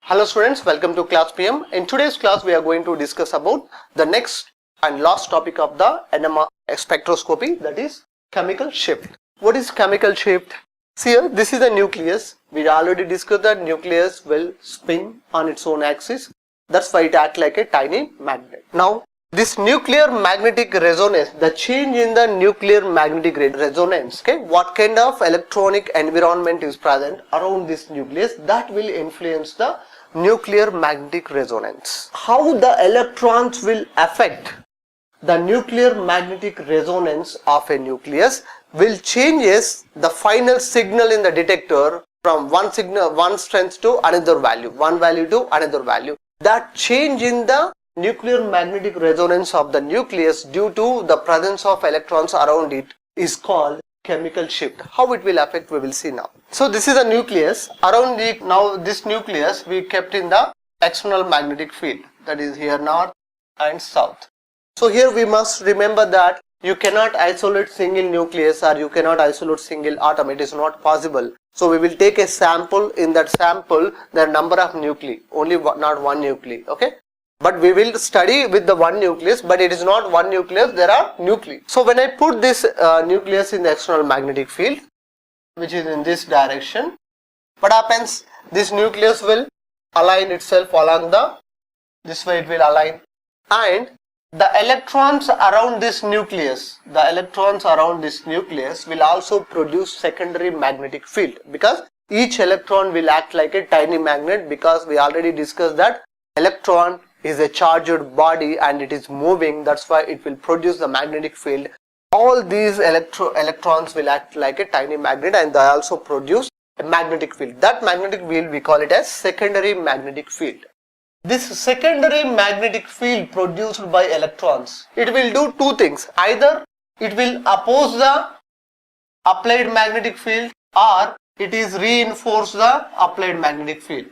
Hello students, welcome to KlassPM. In today's class, we are going to discuss about the next and last topic of the NMR spectroscopy, that is chemical shift. What is chemical shift? See here, this is the nucleus. We already discussed that nucleus will spin on its own axis. That's why it acts like a tiny magnet. Now, this nuclear magnetic resonance, the change in the nuclear magnetic resonance, okay, what kind of electronic environment is present around this nucleus, that will influence the nuclear magnetic resonance. How the electrons will affect the nuclear magnetic resonance of a nucleus will changes the final signal in the detector from one strength to another value, one value to another value. That change in the nuclear magnetic resonance of the nucleus due to the presence of electrons around it is called chemical shift. How it will affect, we will see now. So this is a nucleus. Around it, now this nucleus we kept in the external magnetic field, that is here north and south. So here we must remember that you cannot isolate single nucleus or you cannot isolate single atom. It is not possible. So we will take a sample. In that sample there are number of nuclei, only not one nuclei, okay. But we will study with the one nucleus, but it is not one nucleus, there are nuclei. So when I put this nucleus in the external magnetic field, which is in this direction, what happens? This nucleus will align itself along this way, it will align, and the electrons around this nucleus, will also produce secondary magnetic field, because each electron will act like a tiny magnet, because we already discussed that electron is a charged body and it is moving. That's why it will produce the magnetic field. All these electrons will act like a tiny magnet and they also produce a magnetic field. That magnetic field we call it as secondary magnetic field. This secondary magnetic field produced by electrons, it will do two things. Either it will oppose the applied magnetic field or it is reinforce the applied magnetic field.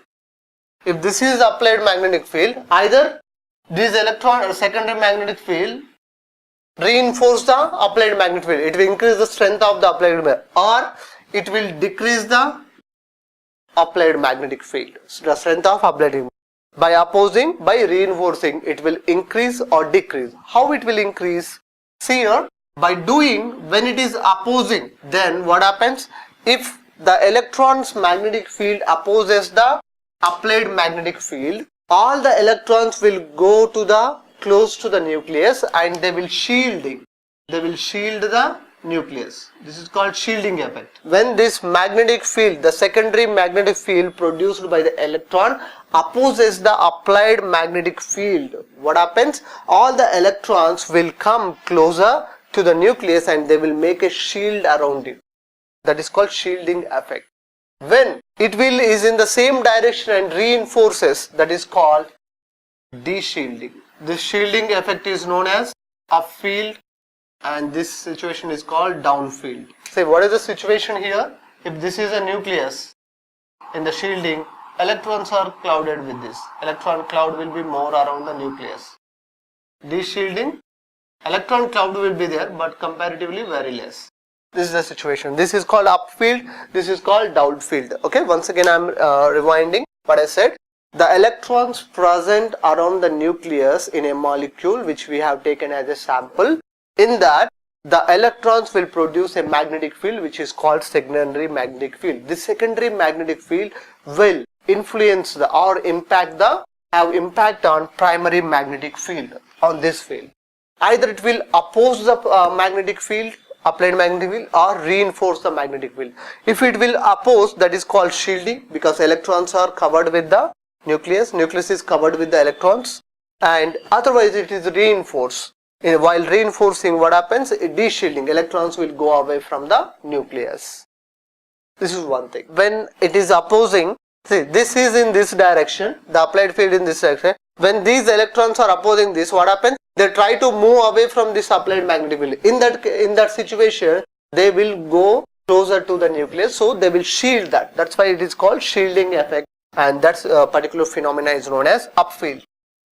If this is applied magnetic field, either this electron or secondary magnetic field reinforce the applied magnetic field, it will increase the strength of the applied magnetic field, or it will decrease the applied magnetic field, the strength of applied magnetic field. By opposing, by reinforcing, it will increase or decrease. How it will increase? See here, by doing, when it is opposing, then what happens? If the electron's magnetic field opposes the applied magnetic field, all the electrons will go to the close to the nucleus and they will shield it. They will shield the nucleus. This is called shielding effect. When this magnetic field, the secondary magnetic field produced by the electron opposes the applied magnetic field, what happens? All the electrons will come closer to the nucleus and they will make a shield around it. That is called shielding effect. When it is in the same direction and reinforces, that is called deshielding. This shielding effect is known as upfield and this situation is called downfield. Say, what is the situation here? If this is a nucleus, in the shielding, electrons are clouded with this. Electron cloud will be more around the nucleus. Deshielding, electron cloud will be there but comparatively very less. This is the situation. This is called upfield, this is called downfield. Okay, once again I am rewinding what I said. The electrons present around the nucleus in a molecule which we have taken as a sample, in that the electrons will produce a magnetic field which is called secondary magnetic field. This secondary magnetic field will influence or have impact on primary magnetic field, on this field. Either it will oppose the magnetic field, applied magnetic field, or reinforce the magnetic field. If it will oppose, that is called shielding, because electrons are covered with the nucleus is covered with the electrons, and otherwise it is reinforced. While reinforcing, what happens? Deshielding, electrons will go away from the nucleus. This is one thing. When it is opposing, see, this is in this direction, the applied field in this direction. When these electrons are opposing this, what happens? They try to move away from this applied magnetic field. In that situation, they will go closer to the nucleus, so they will shield that. That's why it is called shielding effect, and that's a particular phenomena is known as upfield.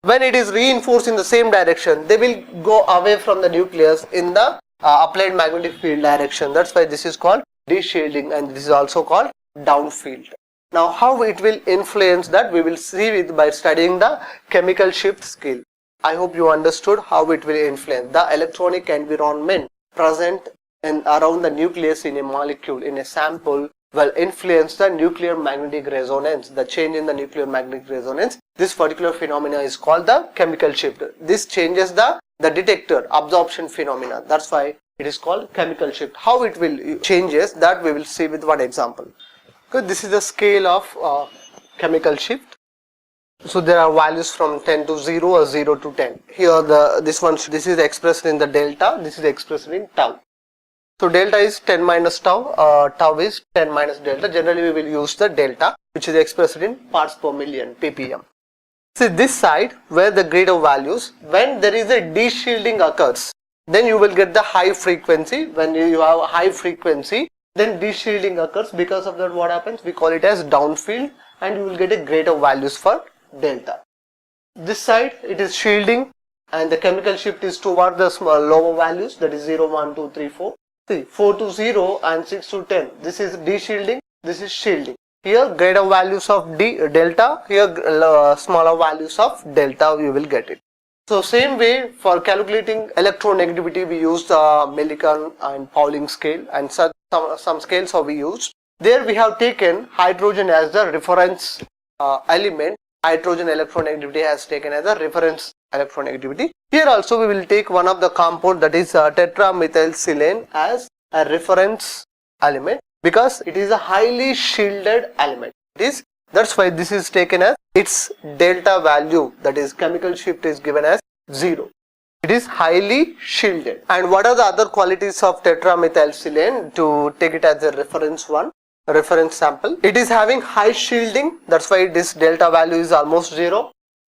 When it is reinforced in the same direction, they will go away from the nucleus in the applied magnetic field direction. That's why this is called deshielding, and this is also called downfield. Now how it will influence that we will see it by studying the chemical shift skill. I hope you understood how it will influence the electronic environment present around the nucleus in a molecule in a sample will influence the nuclear magnetic resonance, the change in the nuclear magnetic resonance. This particular phenomena is called the chemical shift. This changes the detector absorption phenomena. That's why it is called chemical shift. How it will changes that we will see with one example. Okay, this is the scale of chemical shift. So there are values from 10 to 0 or 0 to 10. Here this is expressed in the delta, this is expressed in tau. So delta is 10 minus tau, tau is 10 minus delta. Generally we will use the delta, which is expressed in parts per million, ppm. See this side where the greater values, when there is a deshielding occurs, then you will get the high frequency. When you have a high frequency, then deshielding occurs. Because of that, what happens? We call it as downfield, and you will get a greater values for delta. This side it is shielding, and the chemical shift is toward the small lower values, that is 0, 1, 2, 3, 4. See 4 to 0 and 6 to 10. This is deshielding, this is shielding. Here greater values of delta, here smaller values of delta you will get it. So same way for calculating electronegativity we use the Millikan and Pauling scale, and some scales are we used. There we have taken hydrogen as the reference element. Hydrogen electronegativity has taken as a reference electronegativity. Here also we will take one of the compound, that is tetramethylsilane, as a reference element because it is a highly shielded element. That's why this is taken as its delta value, that is chemical shift is given as 0. It is highly shielded. And what are the other qualities of tetramethylsilane to take it as a reference sample? It is having high shielding, that's why this delta value is almost 0.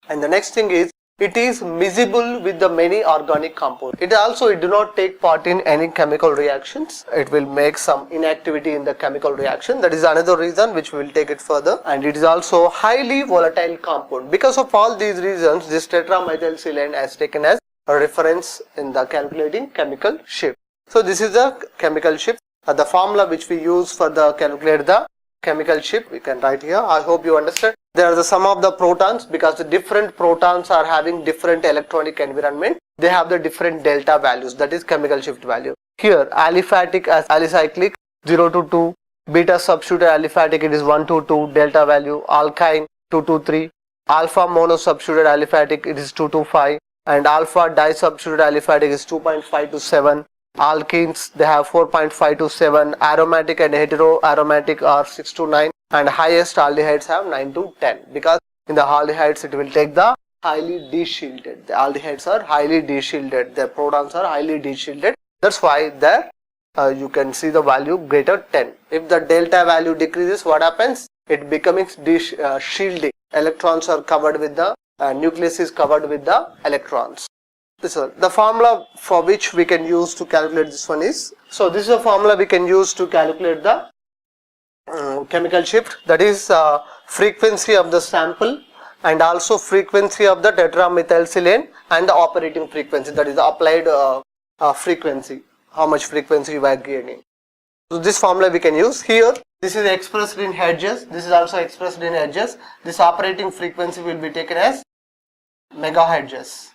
And the next thing is it is miscible with the many organic compounds. It do not take part in any chemical reactions. It will make some inactivity in the chemical reaction. That is another reason which we will take it further. And it is also highly volatile compound. Because of all these reasons, this tetramethylsilane is taken as a reference in the calculating chemical shift. So this is the chemical shift. The formula which we use for the calculate the chemical shift we can write here. I hope you understand. There are the sum of the protons, because the different protons are having different electronic environment. They have the different delta values, that is chemical shift value. Here aliphatic as alicyclic 0 to 2, beta substituted aliphatic it is 1 to 2 delta value, alkyne 2 to 3, alpha monosubstituted aliphatic it is 2 to 5, and alpha disubstituted aliphatic is 2.5 to 7. Alkenes they have 4.5 to 7, aromatic and heteroaromatic are 6 to 9, and highest aldehydes have 9 to 10, because in the aldehydes it will take the highly deshielded. The aldehydes are highly deshielded, their protons are highly deshielded. That's why there you can see the value greater 10. If the delta value decreases, what happens? It becomes shielding. Electrons are covered with the nucleus is covered with the electrons. The formula for which we can use to calculate this one is, so this is a formula we can use to calculate the chemical shift, that is frequency of the sample and also frequency of the tetramethylsilane and the operating frequency, that is the applied frequency, how much frequency you are gaining. So this formula we can use here. This is expressed in hertz, this is also expressed in hertz. This operating frequency will be taken as megahertz.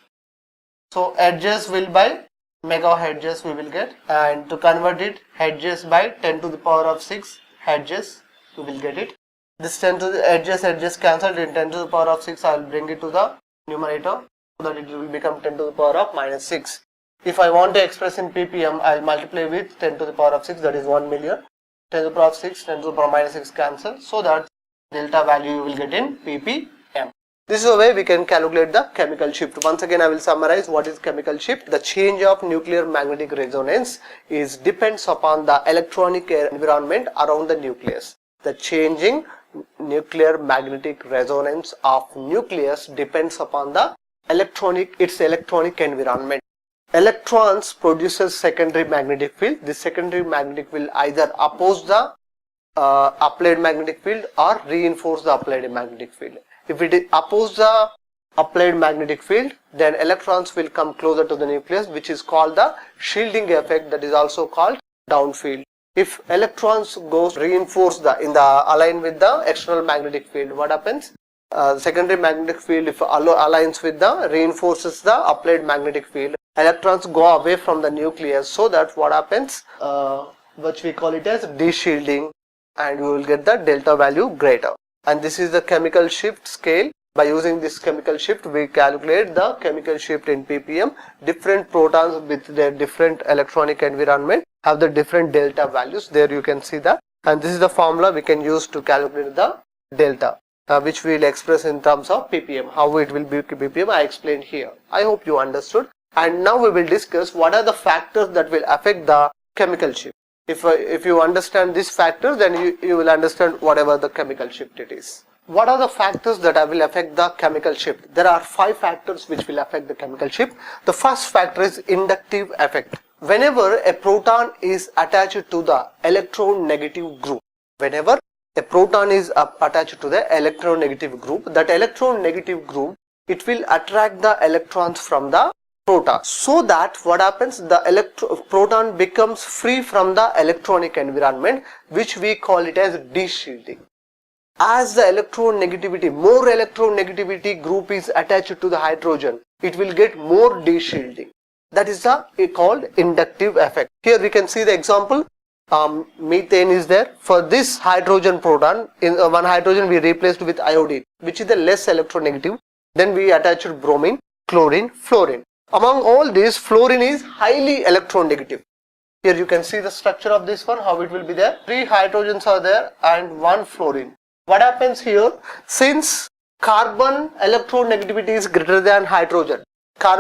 So hertz will by megahertz we will get, and to convert it hertz by 10 to the power of 6 hertz we will get it. This 10 to the hertz cancelled, in 10 to the power of 6 I will bring it to the numerator so that it will become 10 to the power of minus 6. If I want to express in ppm, I will multiply with 10 to the power of 6, that is 1 million. 10 to the power of 6, 10 to the power of minus 6 cancel, so that delta value you will get in ppm. This is a way we can calculate the chemical shift. Once again I will summarize what is chemical shift. The change of nuclear magnetic resonance depends upon the electronic environment around the nucleus. The changing nuclear magnetic resonance of nucleus depends upon the its electronic environment. Electrons produces secondary magnetic field. This secondary magnetic field either oppose the applied magnetic field or reinforce the applied magnetic field. If it opposes the applied magnetic field, then electrons will come closer to the nucleus, which is called the shielding effect, that is also called downfield. if electrons goes reinforce align with the external magnetic field, what happens? Secondary magnetic field, if aligns with reinforces the applied magnetic field, electrons go away from the nucleus, so that what happens, which we call it as deshielding, and you will get the delta value greater. And this is the chemical shift scale. By using this chemical shift, we calculate the chemical shift in ppm. Different protons with their different electronic environment have the different delta values. There you can see that, and this is the formula we can use to calculate the delta, which we will express in terms of ppm. How it will be ppm, I explained here. I hope you understood. And now we will discuss what are the factors that will affect the chemical shift. If you understand these factors, then you will understand whatever the chemical shift it is. What are the factors that will affect the chemical shift? There are 5 factors which will affect the chemical shift. The first factor is inductive effect. Whenever a proton is attached to the electronegative group, whenever a proton is attached to the electronegative group, that electronegative group, it will attract the electrons from the proton, so that what happens, the proton becomes free from the electronic environment, which we call it as deshielding. As the more electronegativity group is attached to the hydrogen, it will get more deshielding. That is called inductive effect. Here we can see the example. Methane is there. For this hydrogen proton, in one hydrogen we replaced with iodine, which is the less electronegative. Then we attached bromine, chlorine, fluorine. Among all these, fluorine is highly electronegative. Here you can see the structure of this one, how it will be there. 3 hydrogens are there and 1 fluorine. What happens here? Since carbon electronegativity is greater than hydrogen, the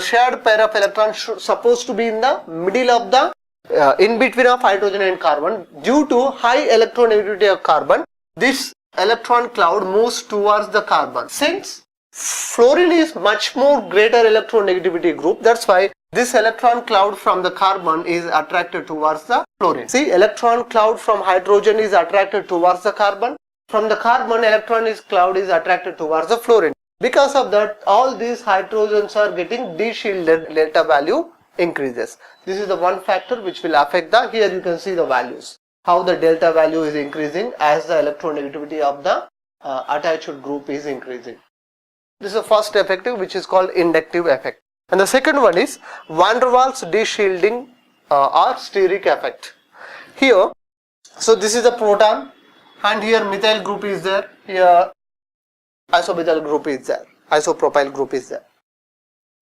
shared pair of electrons supposed to be in the middle of the in between of hydrogen and carbon. Due to high electronegativity of carbon, this electron cloud moves towards the carbon. Since fluorine is much more greater electronegativity group, that's why this electron cloud from the carbon is attracted towards the fluorine. See, electron cloud from hydrogen is attracted towards the carbon. From the carbon, cloud is attracted towards the fluorine. Because of that, all these hydrogens are getting deshielded, delta value increases. This is the one factor which will affect here you can see the values, how the delta value is increasing as the electronegativity of the attached group is increasing. This is the first effect, which is called inductive effect. And the second one is van der Waals deshielding or steric effect. Here, so this is a proton, and here methyl group is there, here isomethyl group is there, isopropyl group is there.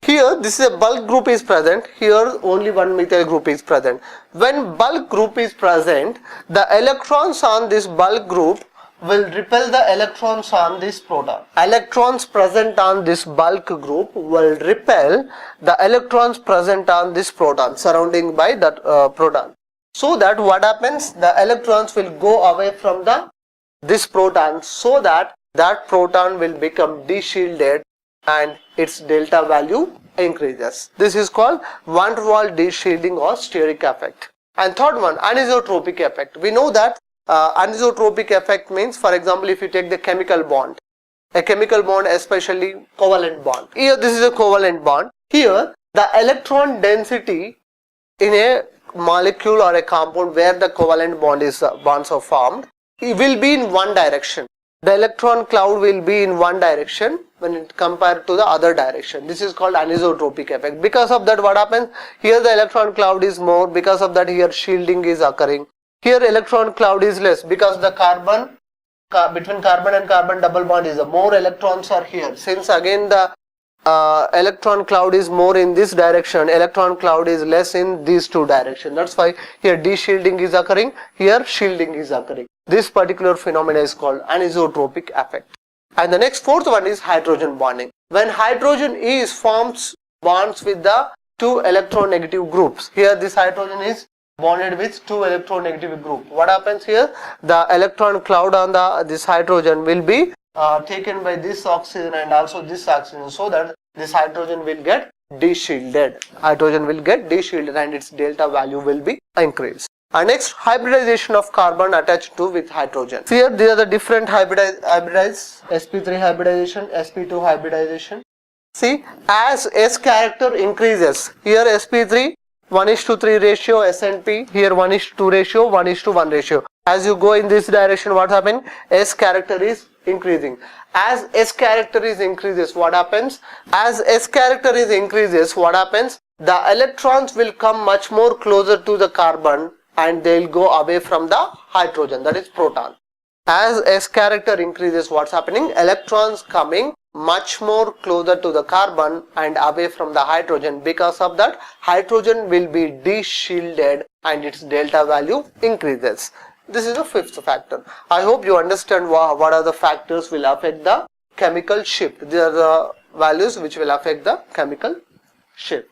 Here this is a bulk group is present, here only one methyl group is present. When bulk group is present, the electrons on this bulk group will repel the electrons on this proton. Electrons present on this bulk group will repel the electrons present on this proton, surrounding by that proton. So that what happens, the electrons will go away from this proton, so that proton will become deshielded and its delta value increases. This is called van der Waals deshielding or steric effect. And third one, anisotropic effect. We know that anisotropic effect means, for example, if you take the chemical bond, a chemical bond, especially covalent bond. Here this is a covalent bond. Here the electron density in a molecule or a compound where the covalent bonds are formed, it will be in one direction. The electron cloud will be in one direction when it compared to the other direction. This is called anisotropic effect. Because of that, what happens? Here the electron cloud is more. Because of that, here shielding is occurring. Here electron cloud is less, because the between carbon and carbon double bond is more electrons are here. Since again the electron cloud is more in this direction, electron cloud is less in these two directions. That's why here deshielding is occurring, here shielding is occurring. This particular phenomena is called anisotropic effect. And the next fourth one is hydrogen bonding. When hydrogen forms bonds with the two electronegative groups, here this hydrogen is bonded with two electronegative group. What happens here? The electron cloud on this hydrogen will be taken by this oxygen and also this oxygen, so that this hydrogen will get deshielded. Hydrogen will get deshielded and its delta value will be increased. And next, hybridization of carbon attached to with hydrogen. Here these are the different hybridize sp3 hybridization, sp2 hybridization. See, as S character increases, here sp3 1:3 ratio S&P, here 1:2 ratio, 1:1 ratio. As you go in this direction, what happens? S character is increasing. As S character is increases, what happens? As S character is increases, what happens? The electrons will come much more closer to the carbon and they will go away from the hydrogen, that is proton. As S character increases, what's happening? Electrons coming much more closer to the carbon and away from the hydrogen. Because of that, hydrogen will be deshielded and its delta value increases. This is the fifth factor. I hope you understand what are the factors will affect the chemical shift. These are the values which will affect the chemical shift.